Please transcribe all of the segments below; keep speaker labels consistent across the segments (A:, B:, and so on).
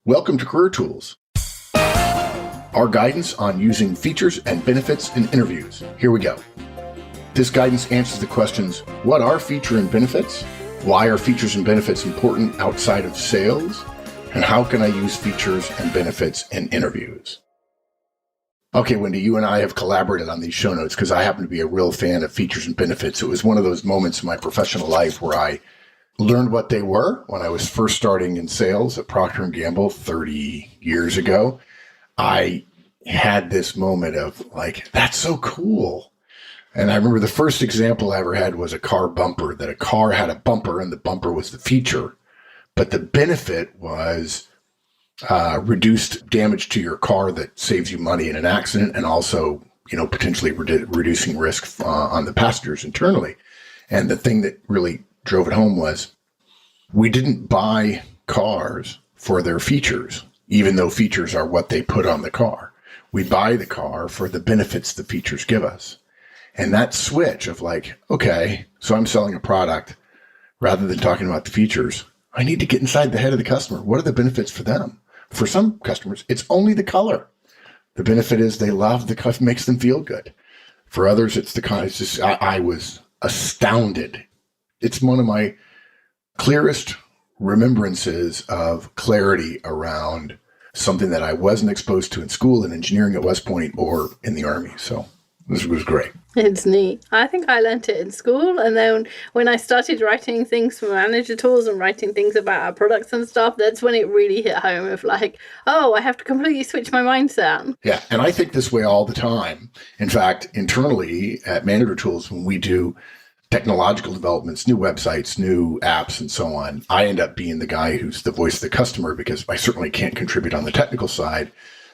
A: Welcome to Career Tools, our guidance on using features and benefits in interviews. Here we go. This guidance answers the questions, what are feature and benefits? Why are features and benefits important outside of sales? And how can I use features and benefits in interviews? Okay, Wendy, you and I have collaborated on these show notes because I happen to be a real fan of features and benefits. It was one of those moments in my professional life where I learned what they were when I was first starting in sales at Procter & Gamble 30 years ago. I had this moment of like, that's so cool. And I remember the first example I ever had was a car bumper, that a car had a bumper and the bumper was the feature, but the benefit was reduced damage to your car that saves you money in an accident, and also, potentially reducing risk on the passengers internally. And the thing that really drove it home was we didn't buy cars for their features, even though features are what they put on the car. We buy the car for the benefits the features give us. And that switch of like, okay, so I'm selling a product rather than talking about the features. I need to get inside the head of the customer. What are the benefits for them? For some customers, it's only the color. The benefit is they love the color, makes them feel good. For others, it's the kind. It's just, I was astounded. It's one of my clearest remembrances of clarity around something that I wasn't exposed to in school in engineering at West Point or in the Army. So this was great.
B: It's neat. I think I learned it in school, and then when I started writing things for manager tools and writing things about our products and stuff, that's when it really hit home of like, oh, I have to completely switch my mindset.
A: Yeah, and I think this way all the time. In fact, internally at Manager Tools, when we do technological developments, new websites, new apps, and so on, I end up being the guy who's the voice of the customer because I certainly can't contribute on the technical side.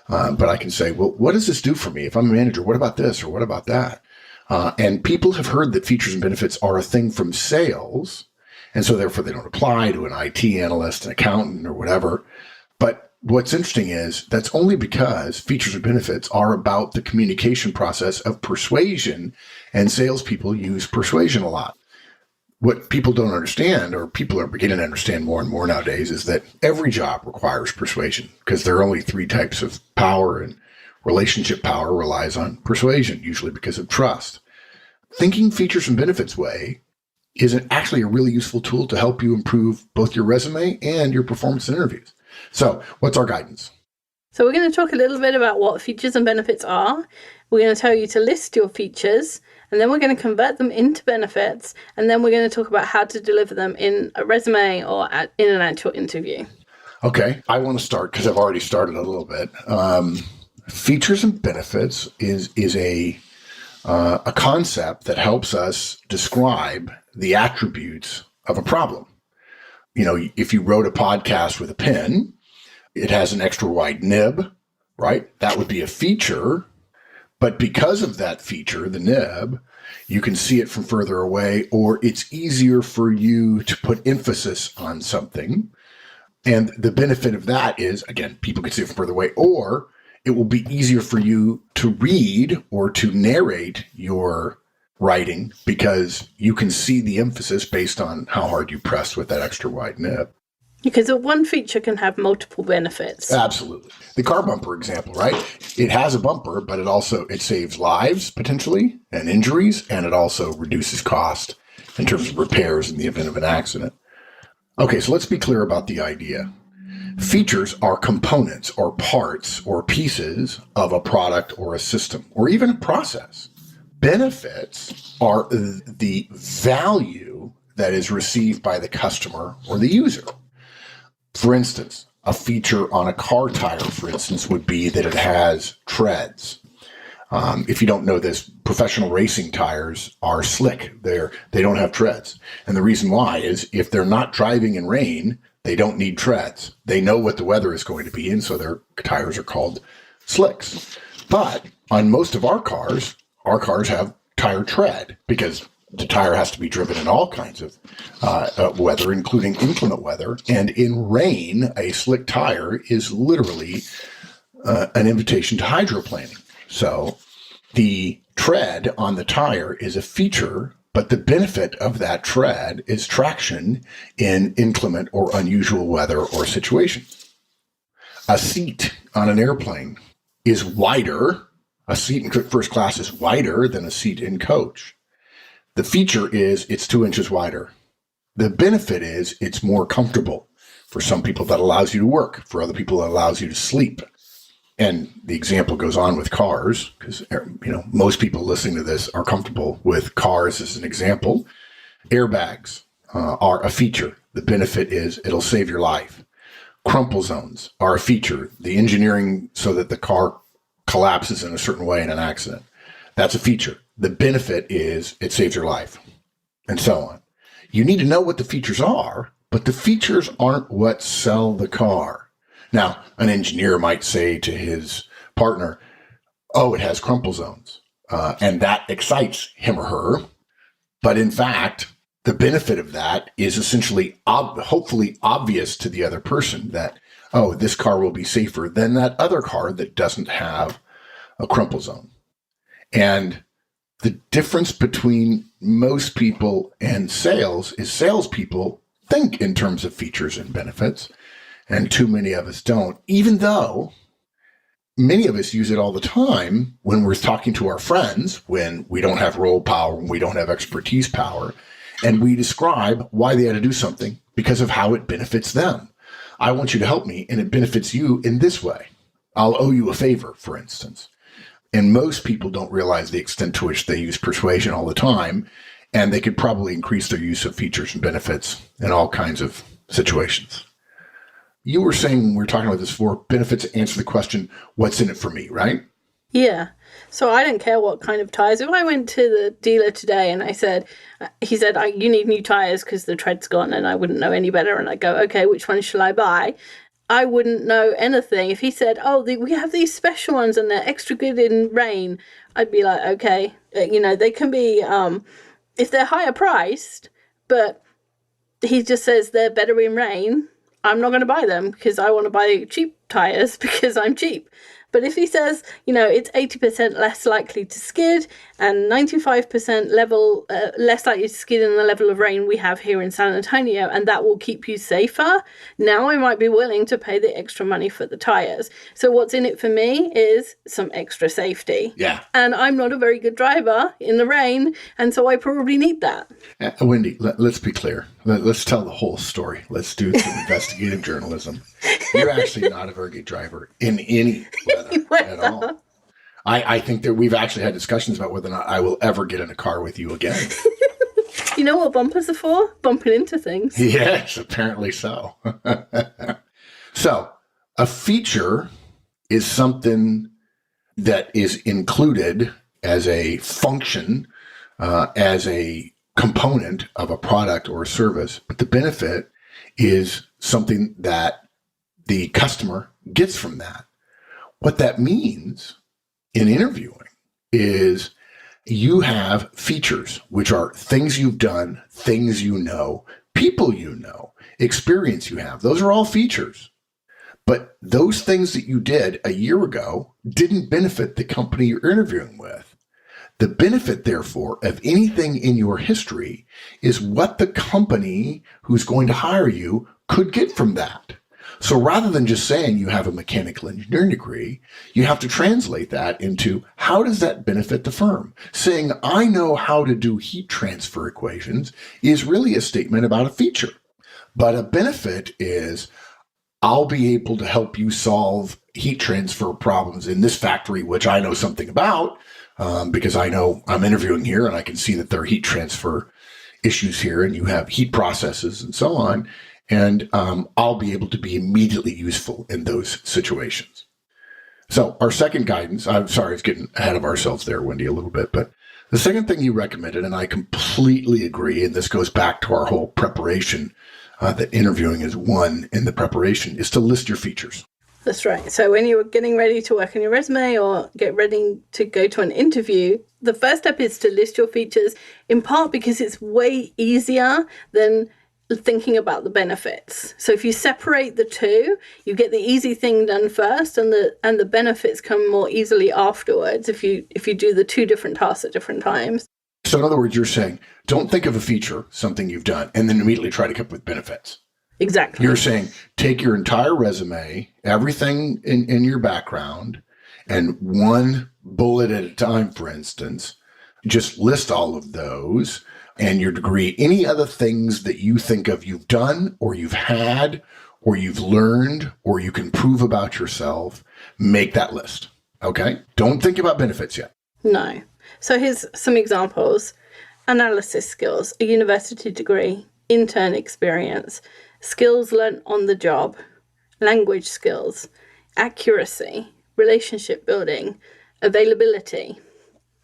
A: But I can say, well, what does this do for me? If I'm a manager, what about this or what about that? And people have heard that features and benefits are a thing from sales. And so therefore they don't apply to an IT analyst, an accountant, or whatever. But what's interesting is that's only because features and benefits are about the communication process of persuasion, and salespeople use persuasion a lot. What people don't understand, or people are beginning to understand more and more nowadays, is that every job requires persuasion because there are only three types of power, and relationship power relies on persuasion, usually because of trust. Thinking features and benefits way is actually a really useful tool to help you improve both your resume and your performance in interviews. So what's our guidance?
B: So we're going to talk a little bit about what features and benefits are. We're going to tell you to list your features, and then we're going to convert them into benefits, and then we're going to talk about how to deliver them in a resume or in an actual interview.
A: Okay, I want to start because I've already started a little bit. Features and benefits is a concept that helps us describe the attributes of a problem. If you wrote a podcast with a pen, it has an extra wide nib, right? That would be a feature. But because of that feature, the nib, you can see it from further away, or it's easier for you to put emphasis on something. And the benefit of that is, again, people can see it from further away, or it will be easier for you to read or to narrate your writing because you can see the emphasis based on how hard you press with that extra wide nib.
B: Because one feature can have multiple benefits.
A: Absolutely. The car bumper example, right? It has a bumper, but it saves lives potentially and injuries, and it also reduces cost in terms of repairs in the event of an accident. Okay, so let's be clear about the idea. Features are components or parts or pieces of a product or a system or even a process. Benefits are the value that is received by the customer or the user. For instance, a feature on a car tire, for instance, would be that it has treads. If you don't know this, professional racing tires are slick. They don't have treads. And the reason why is if they're not driving in rain, they don't need treads. They know what the weather is going to be, and so their tires are called slicks. But on most of our cars have tire tread because the tire has to be driven in all kinds of weather, including inclement weather. And in rain, a slick tire is literally an invitation to hydroplaning. So the tread on the tire is a feature, but the benefit of that tread is traction in inclement or unusual weather or situation. A seat on an airplane is wider. A seat in first class is wider than a seat in coach. The feature is it's 2 inches wider. The benefit is it's more comfortable. For some people, that allows you to work. For other people, it allows you to sleep. And the example goes on with cars, because most people listening to this are comfortable with cars as an example. Airbags are a feature. The benefit is it'll save your life. Crumple zones are a feature. The engineering so that the car collapses in a certain way in an accident. That's a feature. The benefit is it saves your life, and so on. You need to know what the features are, but the features aren't what sell the car. Now, an engineer might say to his partner, oh, it has crumple zones, and that excites him or her. But in fact, the benefit of that is essentially hopefully obvious to the other person that, oh, this car will be safer than that other car that doesn't have a crumple zone. And the difference between most people and sales is salespeople think in terms of features and benefits, and too many of us don't, even though many of us use it all the time when we're talking to our friends, when we don't have role power, when we don't have expertise power, and we describe why they had to do something because of how it benefits them. I want you to help me, and it benefits you in this way. I'll owe you a favor, for instance. And most people don't realize the extent to which they use persuasion all the time, and they could probably increase their use of features and benefits in all kinds of situations. You were saying, when we were talking about this before, benefits answer the question, what's in it for me, right?
B: Yeah. So I don't care what kind of tires. If I went to the dealer today and he said, you need new tires because the tread's gone, and I wouldn't know any better, and I go, okay, which one shall I buy? I wouldn't know anything. If he said, we have these special ones and they're extra good in rain, I'd be like, okay. They can be, if they're higher priced, but he just says they're better in rain, I'm not going to buy them because I want to buy cheap tires because I'm cheap. But if he says, it's 80% less likely to skid and 95% less likely to skid in the level of rain we have here in San Antonio, and that will keep you safer, now I might be willing to pay the extra money for the tires. So what's in it for me is some extra safety.
A: Yeah.
B: And I'm not a very good driver in the rain, and so I probably need that.
A: Wendy, let's be clear. Let's tell the whole story. Let's do some investigative journalism. You're actually not a very good driver in any weather at all. I think that we've actually had discussions about whether or not I will ever get in a car with you again.
B: You know what bumpers are for? Bumping into things.
A: Yes, apparently so. So, a feature is something that is included as a function, as a component of a product or a service, but the benefit is something that the customer gets from that. What that means in interviewing is you have features, which are things you've done, things you know, people you know, experience you have. Those are all features. But those things that you did a year ago didn't benefit the company you're interviewing with. The benefit, therefore, of anything in your history is what the company who's going to hire you could get from that. So rather than just saying you have a mechanical engineering degree, you have to translate that into how does that benefit the firm? Saying I know how to do heat transfer equations is really a statement about a feature. But a benefit is I'll be able to help you solve heat transfer problems in this factory, which I know something about because I know I'm interviewing here and I can see that there are heat transfer issues here and you have heat processes and so on. And I'll be able to be immediately useful in those situations. So our second guidance, I'm sorry, it's getting ahead of ourselves there, Wendy, a little bit, but the second thing you recommended, and I completely agree, and this goes back to our whole preparation, that interviewing is one in the preparation, is to list your features.
B: That's right. So when you're getting ready to work on your resume or get ready to go to an interview, the first step is to list your features, in part because it's way easier than thinking about the benefits. So if you separate the two, you get the easy thing done first, and the benefits come more easily afterwards if you do the two different tasks at different times.
A: So in other words, you're saying, don't think of a feature, something you've done, and then immediately try to come up with benefits.
B: Exactly.
A: You're saying take your entire resume, everything in your background, and one bullet at a time, for instance, just list all of those and your degree, any other things that you think of you've done or you've had or you've learned or you can prove about yourself, make that list. Okay? Don't think about benefits yet.
B: No. So here's some examples. Analysis skills, a university degree, intern experience, skills learnt on the job, language skills, accuracy, relationship building, availability.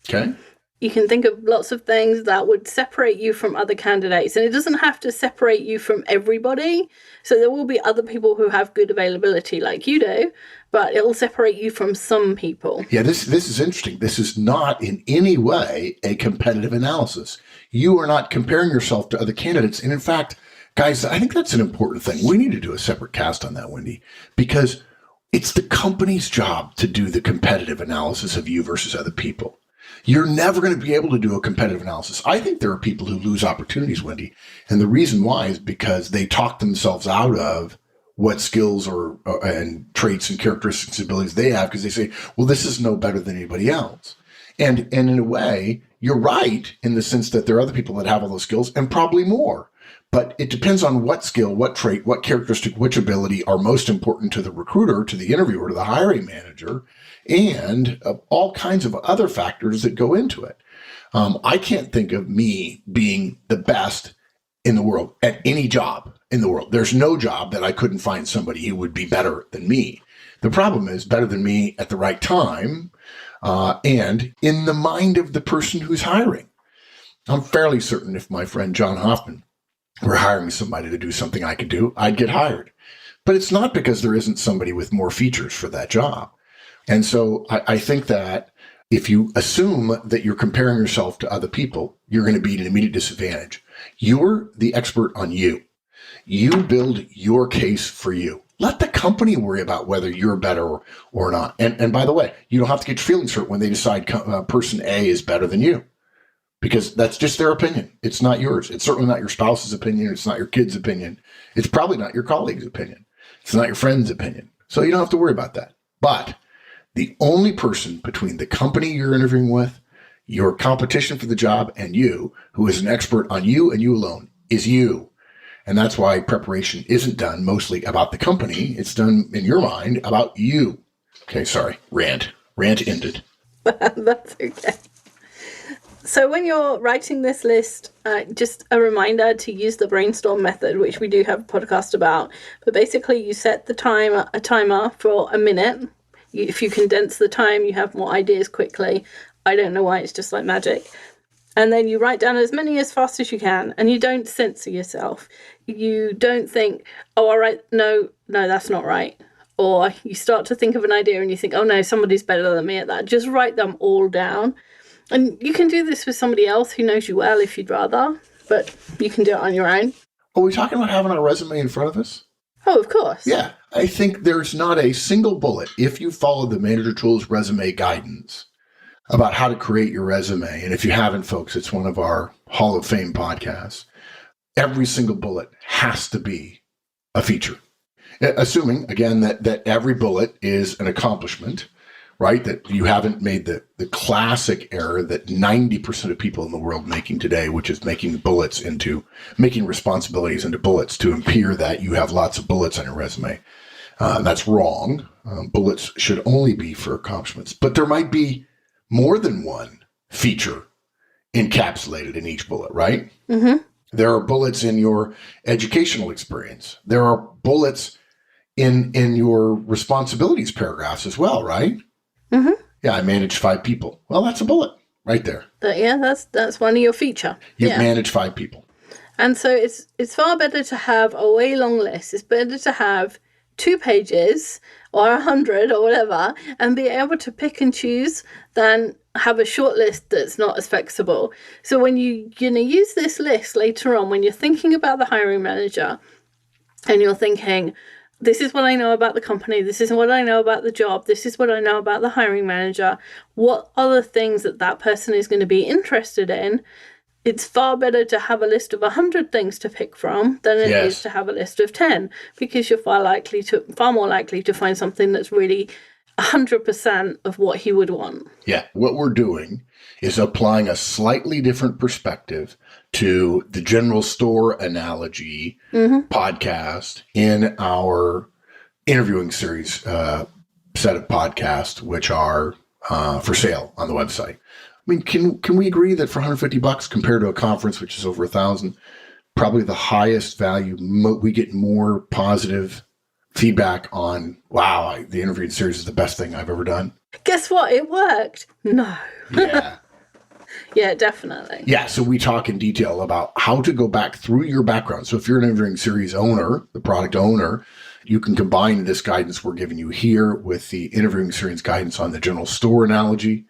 A: Okay?
B: You can think of lots of things that would separate you from other candidates, and it doesn't have to separate you from everybody. So there will be other people who have good availability like you do, but it will separate you from some people.
A: Yeah, this is interesting. This is not in any way a competitive analysis. You are not comparing yourself to other candidates. And in fact, guys, I think that's an important thing. We need to do a separate cast on that, Wendy, because it's the company's job to do the competitive analysis of you versus other people. You're never going to be able to do a competitive analysis. I think there are people who lose opportunities, Wendy. And the reason why is because they talk themselves out of what skills or and traits and characteristics and abilities they have because they say, well, this is no better than anybody else. And in a way, you're right in the sense that there are other people that have all those skills and probably more. But it depends on what skill, what trait, what characteristic, which ability are most important to the recruiter, to the interviewer, to the hiring manager, and all kinds of other factors that go into it. I can't think of me being the best in the world at any job in the world. There's no job that I couldn't find somebody who would be better than me. The problem is better than me at the right time and in the mind of the person who's hiring. I'm fairly certain if my friend John Hoffman were hiring somebody to do something I could do, I'd get hired. But it's not because there isn't somebody with more features for that job. And so I think that if you assume that you're comparing yourself to other people, you're going to be at an immediate disadvantage. You're the expert on you. You build your case for you. Let the company worry about whether you're better or not. And by the way, you don't have to get your feelings hurt when they decide person A is better than you, because that's just their opinion. It's not yours. It's certainly not your spouse's opinion. It's not your kid's opinion. It's probably not your colleague's opinion. It's not your friend's opinion. So you don't have to worry about that. But the only person between the company you're interviewing with, your competition for the job, and you, who is an expert on you and you alone, is you. And that's why preparation isn't done mostly about the company. It's done, in your mind, about you. Okay, sorry. Rant. Rant ended.
B: That's okay. So when you're writing this list, just a reminder to use the brainstorm method, which we do have a podcast about. But basically, you set a timer for a minute. If you condense the time, you have more ideas quickly. I don't know why, it's just like magic. And then you write down as many as fast as you can, and you don't censor yourself. You don't think, oh, all right, no, that's not right. Or you start to think of an idea and you think, oh no, somebody's better than me at that. Just write them all down. And you can do this with somebody else who knows you well if you'd rather, but you can do it on your own.
A: Are we talking about having our resume in front of us?
B: Oh, of course.
A: Yeah. I think there's not a single bullet, if you follow the Manager Tools resume guidance, about how to create your resume. And if you haven't, folks, it's one of our Hall of Fame podcasts. Every single bullet has to be a feature. Assuming, again, that every bullet is an accomplishment, right? That you haven't made the classic error that 90% of people in the world making today, which is making responsibilities into bullets to appear that you have lots of bullets on your resume. That's wrong. Bullets should only be for accomplishments, but there might be more than one feature encapsulated in each bullet, right?
B: Mm-hmm.
A: There are bullets in your educational experience. There are bullets in your responsibilities paragraphs as well, right?
B: Mm-hmm.
A: Yeah, I managed 5 people. Well, that's a bullet right there.
B: But yeah, that's one of your feature.
A: You've managed 5 people.
B: And so it's far better to have a way long list. It's better to have 2 pages or 100 or whatever and be able to pick and choose than have a short list that's not as flexible. So when you're going to use this list later on, when you're thinking about the hiring manager and you're thinking, this is what I know about the company, this is what I know about the job, this is what I know about the hiring manager, what are the things that person is going to be interested in? it's far better to have a list of 100 things to pick from than it is to have a list of 10, because you're far more likely to find something that's really 100% of what he would want.
A: Yeah. What we're doing is applying a slightly different perspective to the general store analogy podcast in our interviewing series set of podcasts, which are for sale on the website. I mean, can we agree that for $150 compared to a conference, which is over $1,000, probably the highest value, we get more positive feedback on, wow, the interviewing series is the best thing I've ever done?
B: Guess what? It worked. No.
A: Yeah.
B: Yeah, definitely.
A: Yeah, so we talk in detail about how to go back through your background. So if you're an interviewing series owner, the product owner, you can combine this guidance we're giving you here with the interviewing series guidance on the general store analogy.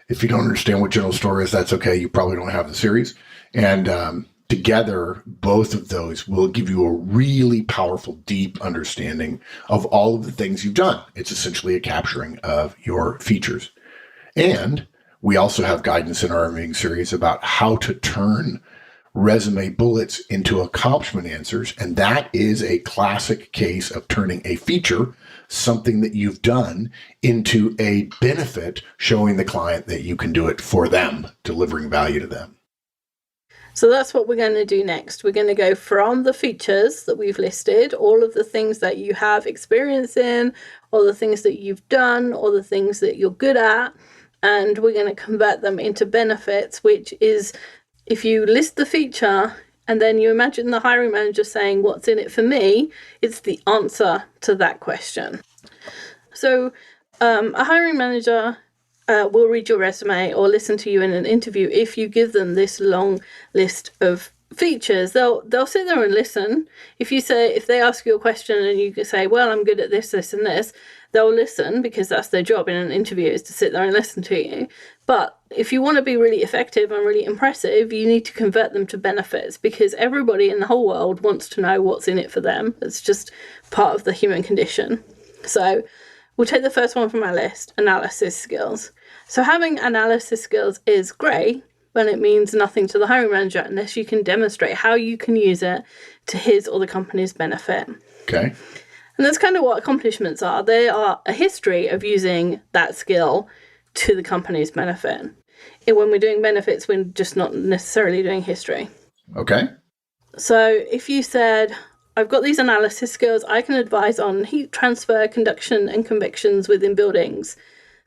A: If you don't understand what general store is, that's okay. You probably don't have the series. And together, both of those will give you a really powerful, deep understanding of all of the things you've done. It's essentially a capturing of your features. And we also have guidance in our interviewing series about how to turn resume bullets into accomplishment answers. And that is a classic case of turning a feature, something that you've done, into a benefit, showing the client that you can do it for them, delivering value to them.
B: So that's what we're going to do next. We're going to go from the features that we've listed, all of the things that you have experience in, or the things that you've done, or the things that you're good at, and we're going to convert them into benefits, which is, if you list the feature and then you imagine the hiring manager saying, what's in it for me? It's the answer to that question. So a hiring manager will read your resume or listen to you in an interview. If you give them this long list of features, they'll sit there and listen. If they ask you a question and you can say, well, I'm good at this, this, and this, they'll listen, because that's their job in an interview, is to sit there and listen to you. But if you want to be really effective and really impressive, you need to convert them to benefits, because everybody in the whole world wants to know what's in it for them. It's just part of the human condition. So we'll take the first one from our list, analysis skills. So having analysis skills is great, when it means nothing to the hiring manager unless you can demonstrate how you can use it to his or the company's benefit.
A: Okay.
B: And that's kind of what accomplishments are. They are a history of using that skill to the company's benefit. And when we're doing benefits, we're just not necessarily doing history.
A: Okay.
B: So if you said, I've got these analysis skills, I can advise on heat transfer, conduction, and convections within buildings.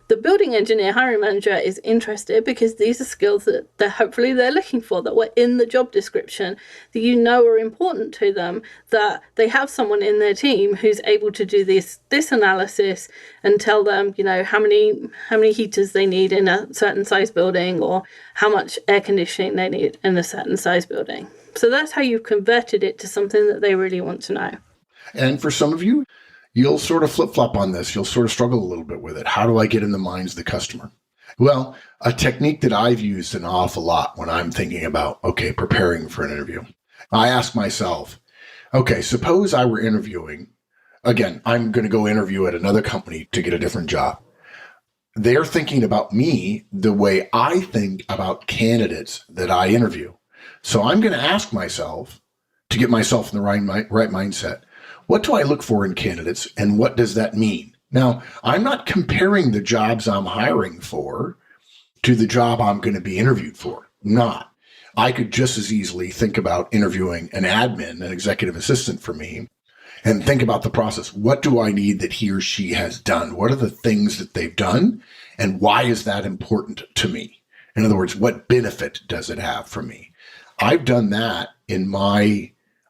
B: The building engineer hiring manager is interested because these are skills that hopefully they're looking for, that were in the job description, that you know are important to them, that they have someone in their team who's able to do this analysis and tell them, how many heaters they need in a certain size building, or how much air conditioning they need in a certain size building. So that's how you've converted it to something that they really want to know.
A: And for some of you, you'll sort of flip-flop on this. You'll sort of struggle a little bit with it. How do I get in the minds of the customer? Well, a technique that I've used an awful lot when I'm thinking about, preparing for an interview. I ask myself, suppose I were interviewing. Again, I'm going to go interview at another company to get a different job. They're thinking about me the way I think about candidates that I interview. So I'm going to ask myself, to get myself in the right mindset, what do I look for in candidates, and what does that mean? Now, I'm not comparing the jobs I'm hiring for to the job I'm going to be interviewed for. Not. I could just as easily think about interviewing an admin, an executive assistant for me, and think about the process. What do I need that he or she has done? What are the things that they've done, and why is that important to me? In other words, what benefit does it have for me? I've done that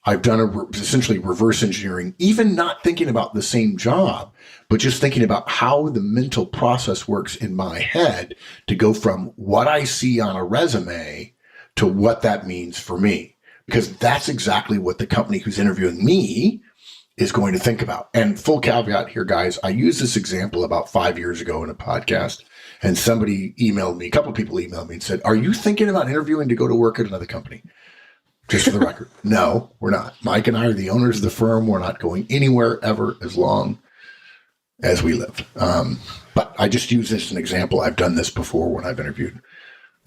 A: I've done essentially reverse engineering, even not thinking about the same job, but just thinking about how the mental process works in my head to go from what I see on a resume to what that means for me. Because that's exactly what the company who's interviewing me is going to think about. And full caveat here, guys, I used this example about 5 years ago in a podcast, and a couple of people emailed me and said, are you thinking about interviewing to go to work at another company? Just for the record, no, we're not. Mike and I are the owners of the firm. We're not going anywhere ever as long as we live. But I just use this as an example. I've done this before when I've interviewed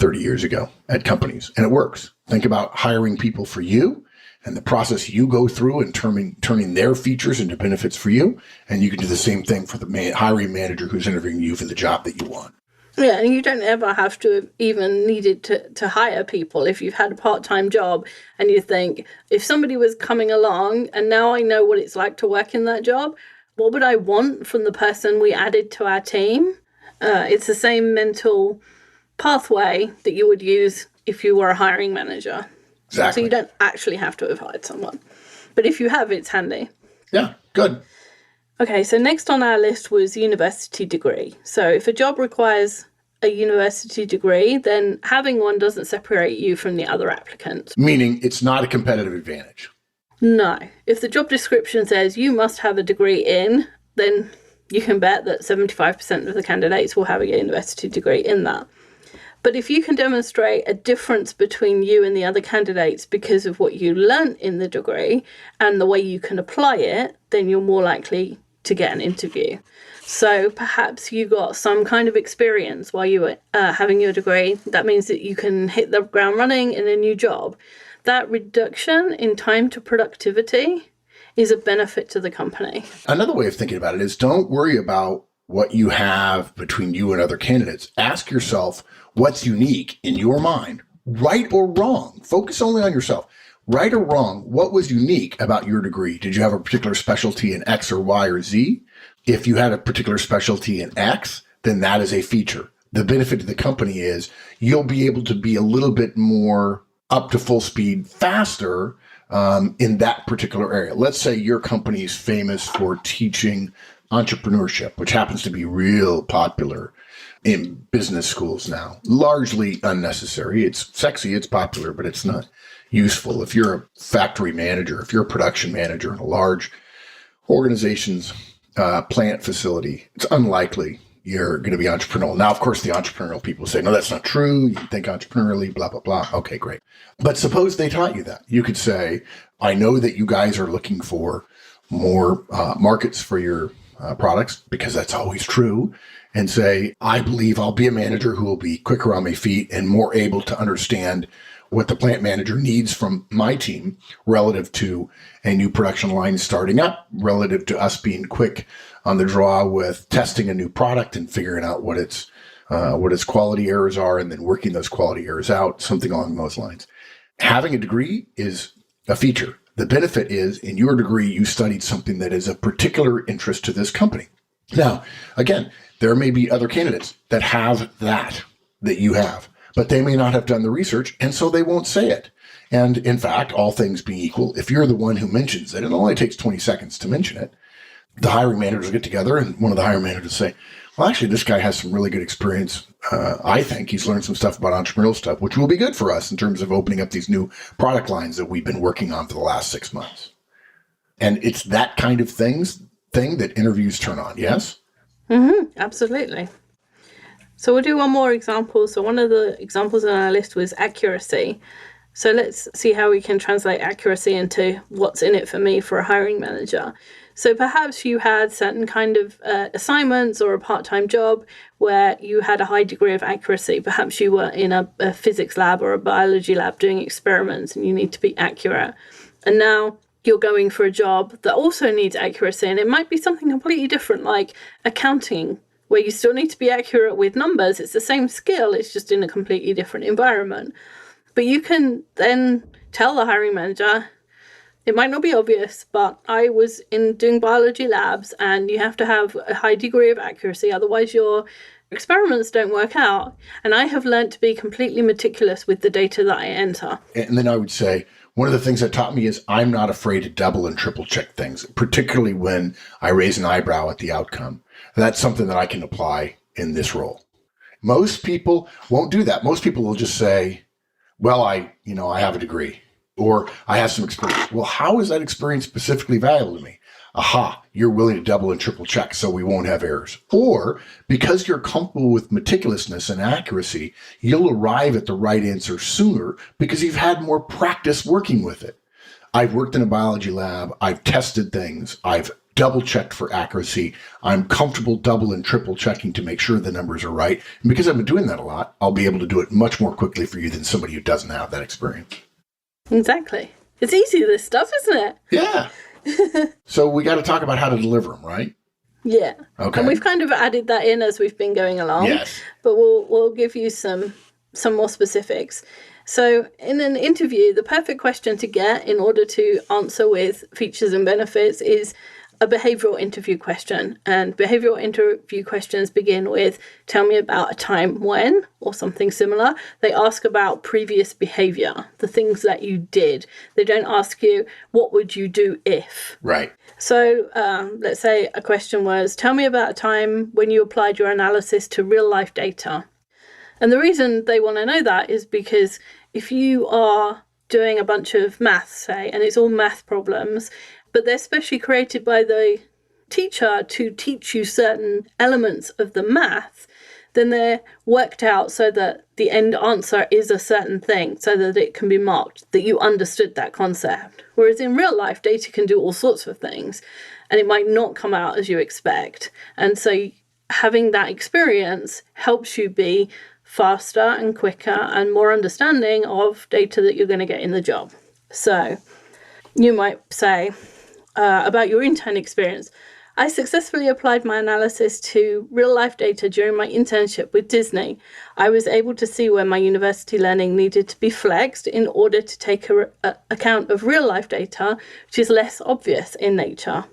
A: 30 years ago at companies, and it works. Think about hiring people for you and the process you go through and turning their features into benefits for you. And you can do the same thing for the hiring manager who's interviewing you for the job that you want.
B: Yeah, and you don't ever have to have even needed to hire people. If you've had a part-time job and you think, if somebody was coming along and now I know what it's like to work in that job, what would I want from the person we added to our team? It's the same mental pathway that you would use if you were a hiring manager.
A: Exactly.
B: So you don't actually have to have hired someone. But if you have, it's handy.
A: Yeah, good.
B: Okay, so next on our list was university degree. So if a job requires a university degree, then having one doesn't separate you from the other applicants.
A: Meaning it's not a competitive advantage.
B: No. If the job description says you must have a degree in, then you can bet that 75% of the candidates will have a university degree in that. But if you can demonstrate a difference between you and the other candidates because of what you learnt in the degree and the way you can apply it, then you're more likely to get an interview. So perhaps you got some kind of experience while you were having your degree. That means that you can hit the ground running in a new job. That reduction in time to productivity is a benefit to the company.
A: Another way of thinking about it is don't worry about what you have between you and other candidates. Ask yourself what's unique in your mind, right or wrong. Focus only on yourself. Right or wrong, what was unique about your degree? Did you have a particular specialty in X or Y or Z? If you had a particular specialty in X, then that is a feature. The benefit to the company is you'll be able to be a little bit more up to full speed faster in that particular area. Let's say your company is famous for teaching entrepreneurship, which happens to be real popular in business schools now. Largely unnecessary. It's sexy, it's popular, but it's not useful. If you're a factory manager, if you're a production manager in a large organization's plant facility, it's unlikely you're going to be entrepreneurial. Now, of course, the entrepreneurial people say, no, that's not true. You think entrepreneurially, blah, blah, blah. Okay, great. But suppose they taught you that. You could say, I know that you guys are looking for more markets for your products, because that's always true, and say, I believe I'll be a manager who will be quicker on my feet and more able to understand what the plant manager needs from my team relative to a new production line starting up, relative to us being quick on the draw with testing a new product and figuring out what its quality errors are, and then working those quality errors out, something along those lines. Having a degree is a feature. The benefit is, in your degree, you studied something that is of particular interest to this company. Now, again, there may be other candidates that have that you have, but they may not have done the research, and so they won't say it. And in fact, all things being equal, if you're the one who mentions it, it only takes 20 seconds to mention it, the hiring managers get together and one of the hiring managers say, well, actually, this guy has some really good experience. I think he's learned some stuff about entrepreneurial stuff, which will be good for us in terms of opening up these new product lines that we've been working on for the last 6 months. And it's that kind of thing that interviews turn on, yes?
B: Mm-hmm, absolutely. So we'll do one more example. So one of the examples on our list was accuracy. So let's see how we can translate accuracy into what's in it for me for a hiring manager. So perhaps you had certain kind of assignments or a part-time job where you had a high degree of accuracy. Perhaps you were in a physics lab or a biology lab doing experiments and you need to be accurate. And now you're going for a job that also needs accuracy, and it might be something completely different, like accounting, where you still need to be accurate with numbers. It's the same skill, it's just in a completely different environment. But you can then tell the hiring manager, it might not be obvious, but I was in doing biology labs and you have to have a high degree of accuracy, otherwise your experiments don't work out. And I have learned to be completely meticulous with the data that I enter.
A: And then I would say, one of the things that taught me is I'm not afraid to double and triple check things, particularly when I raise an eyebrow at the outcome. That's something that I can apply in this role. Most people won't do that. Most people will just say, well, I have a degree, or I have some experience. Well, how is that experience specifically valuable to me? Aha, you're willing to double and triple check so we won't have errors. Or because you're comfortable with meticulousness and accuracy, you'll arrive at the right answer sooner because you've had more practice working with it. I've worked in a biology lab. I've tested things. I've double checked for accuracy. I'm comfortable double and triple checking to make sure the numbers are right. And because I've been doing that a lot, I'll be able to do it much more quickly for you than somebody who doesn't have that experience.
B: Exactly. It's easy, this stuff, isn't it?
A: Yeah. So we got to talk about how to deliver them, right?
B: Yeah.
A: Okay.
B: And we've kind of added that in as we've been going along.
A: Yes.
B: But we'll give you some more specifics. So in an interview, the perfect question to get in order to answer with features and benefits is a behavioral interview question. And behavioral interview questions begin with, tell me about a time when, or something similar. They ask about previous behavior, the things that you did. They don't ask you, what would you do if?
A: Right.
B: So let's say a question was, tell me about a time when you applied your analysis to real life data. And the reason they want to know that is because if you are doing a bunch of maths, say, and it's all math problems, but they're specially created by the teacher to teach you certain elements of the math, then they're worked out so that the end answer is a certain thing, so that it can be marked that you understood that concept. Whereas in real life, data can do all sorts of things, and it might not come out as you expect. And so having that experience helps you be faster and quicker and more understanding of data that you're going to get in the job. So you might say about your intern experience, I successfully applied my analysis to real-life data during my internship with Disney. I was able to see where my university learning needed to be flexed in order to take account of real-life data, which is less obvious in nature.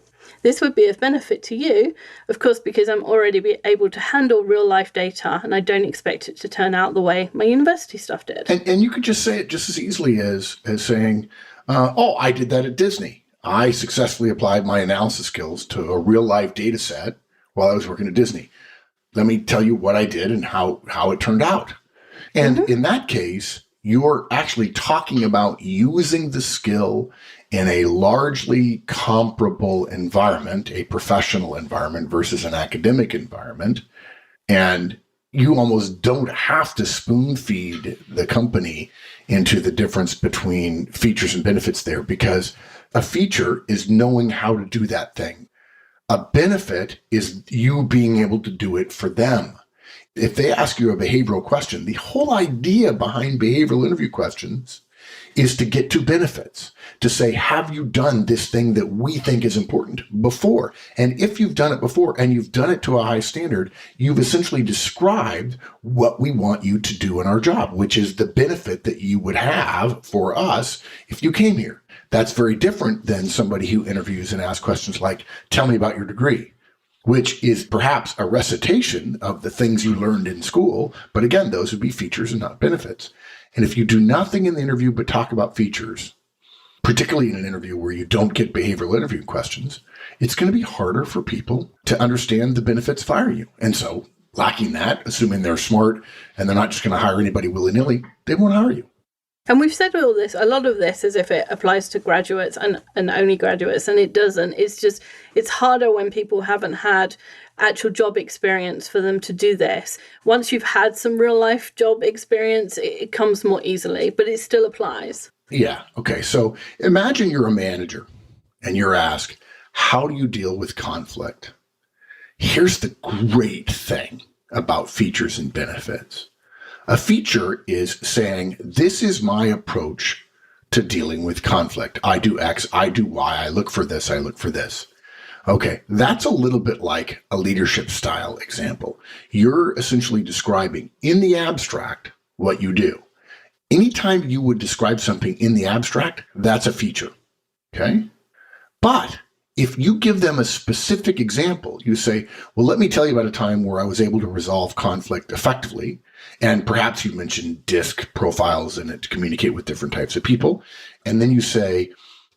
B: This would be of benefit to you, of course, because I'm already able to handle real-life data and I don't expect it to turn out the way my university stuff did.
A: And you could just say it just as easily as saying, I did that at Disney. I successfully applied my analysis skills to a real-life data set while I was working at Disney. Let me tell you what I did and how it turned out. And in that case, you're actually talking about using the skill in a largely comparable environment, a professional environment versus an academic environment. And you almost don't have to spoon feed the company into the difference between features and benefits there, because a feature is knowing how to do that thing. A benefit is you being able to do it for them. If they ask you a behavioral question, the whole idea behind behavioral interview questions is to get to benefits, to say, have you done this thing that we think is important before? And if you've done it before and you've done it to a high standard, you've essentially described what we want you to do in our job, which is the benefit that you would have for us if you came here. That's very different than somebody who interviews and asks questions like, tell me about your degree, which is perhaps a recitation of the things you learned in school. But again, those would be features and not benefits. And if you do nothing in the interview but talk about features, particularly in an interview where you don't get behavioral interview questions, it's going to be harder for people to understand the benefits of hiring you. And so lacking that, assuming they're smart and they're not just going to hire anybody willy-nilly, they won't hire you.
B: And we've said all this, a lot of this, as if it applies to graduates and only graduates, and it doesn't. It's harder when people haven't had actual job experience for them to do this. Once you've had some real life job experience, it comes more easily, but it still applies.
A: Yeah. Okay. So imagine you're a manager and you're asked, how do you deal with conflict? Here's the great thing about features and benefits. A feature is saying, this is my approach to dealing with conflict. I do X, I do Y, I look for this, I look for this. Okay, that's a little bit like a leadership style example. You're essentially describing in the abstract what you do. Anytime you would describe something in the abstract, that's a feature. Okay? But if you give them a specific example, you say, well, let me tell you about a time where I was able to resolve conflict effectively. And perhaps you mentioned DISC profiles in it to communicate with different types of people. And then you say,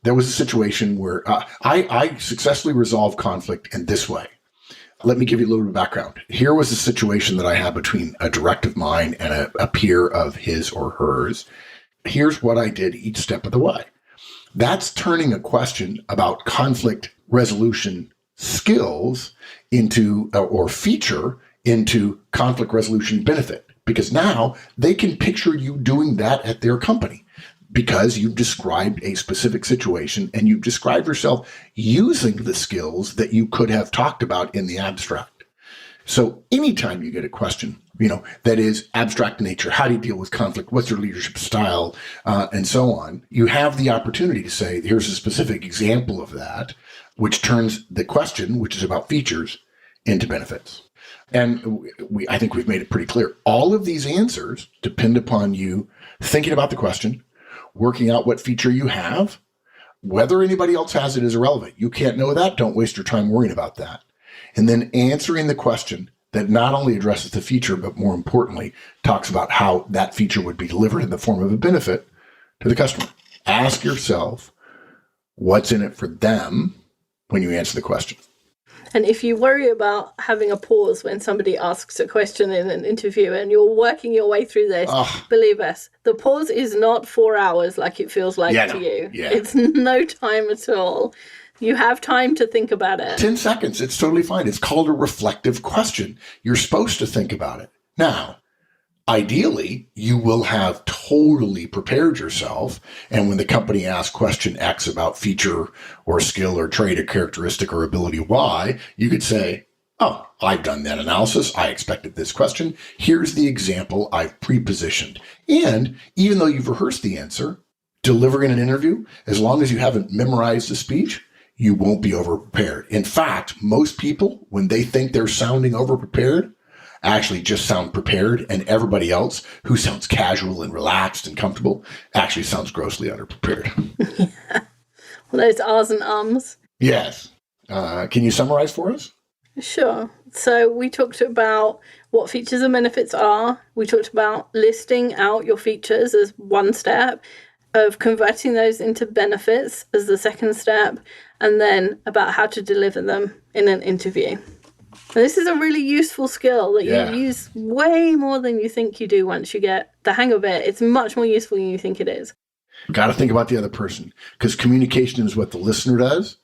A: there was a situation where I successfully resolved conflict in this way. Let me give you a little bit of background. Here was a situation that I had between a direct of mine and a peer of his or hers. Here's what I did each step of the way. That's turning a question about conflict resolution skills into, or feature, into conflict resolution benefit. Because now they can picture you doing that at their company. because you've described a specific situation and you've described yourself using the skills that you could have talked about in the abstract. So anytime you get a question, that is abstract in nature, how do you deal with conflict? What's your leadership style? And so on. You have the opportunity to say, here's a specific example of that, which turns the question, which is about features, into benefits. And I think we've made it pretty clear. All of these answers depend upon you thinking about the question, working out what feature you have. Whether anybody else has it is irrelevant. You can't know that. Don't waste your time worrying about that. And then answering the question that not only addresses the feature, but more importantly, talks about how that feature would be delivered in the form of a benefit to the customer. Ask yourself what's in it for them when you answer the question.
B: And if you worry about having a pause when somebody asks a question in an interview and you're working your way through this, believe us, the pause is not 4 hours like it feels like to you.
A: Yeah.
B: It's no time at all. You have time to think about it.
A: 10 seconds. It's totally fine. It's called a reflective question. You're supposed to think about it. Now, ideally, you will have totally prepared yourself. And when the company asks question X about feature or skill or trait or characteristic or ability Y, you could say, oh, I've done that analysis. I expected this question. Here's the example I've pre-positioned. And even though you've rehearsed the answer, delivering an interview, as long as you haven't memorized the speech, you won't be overprepared. In fact, most people, when they think they're sounding overprepared, actually just sound prepared, and everybody else who sounds casual and relaxed and comfortable actually sounds grossly underprepared.
B: Yeah. Well, those R's and ums.
A: Yes. Can you summarize for us?
B: Sure. So we talked about what features and benefits are. We talked about listing out your features as one step, of converting those into benefits as the second step, and then about how to deliver them in an interview. And this is a really useful skill that you use way more than you think you do once you get the hang of it. It's much more useful than you think it is.
A: Got to think about the other person, because communication is what the listener does,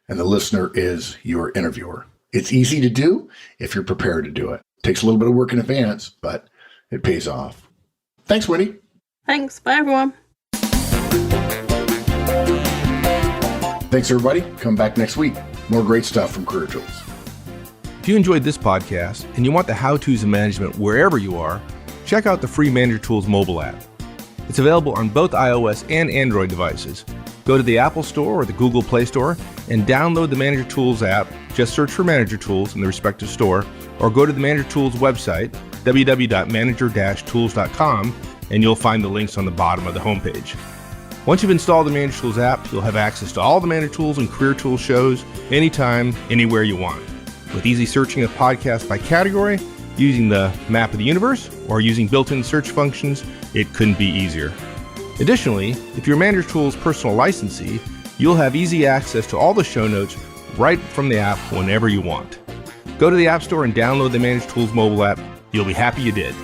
A: and the listener is your interviewer. It's easy to do if you're prepared to do it. Takes a little bit of work in advance, but it pays off. Thanks, Wendy.
B: Thanks. Bye, everyone.
A: Thanks, everybody. Come back next week. More great stuff from Career Tools.
C: If you enjoyed this podcast and you want the how-tos of management wherever you are, check out the free Manager Tools mobile app. It's available on both iOS and Android devices. Go to the Apple Store or the Google Play Store and download the Manager Tools app. Just search for Manager Tools in the respective store, or go to the Manager Tools website, www.manager-tools.com, and you'll find the links on the bottom of the homepage. Once you've installed the Manager Tools app, you'll have access to all the Manager Tools and Career Tools shows anytime, anywhere you want. With easy searching of podcasts by category, using the map of the universe, or using built-in search functions, it couldn't be easier. Additionally, if you're Manager Tools personal licensee, you'll have easy access to all the show notes right from the app whenever you want. Go to the App Store and download the Manager Tools mobile app. You'll be happy you did.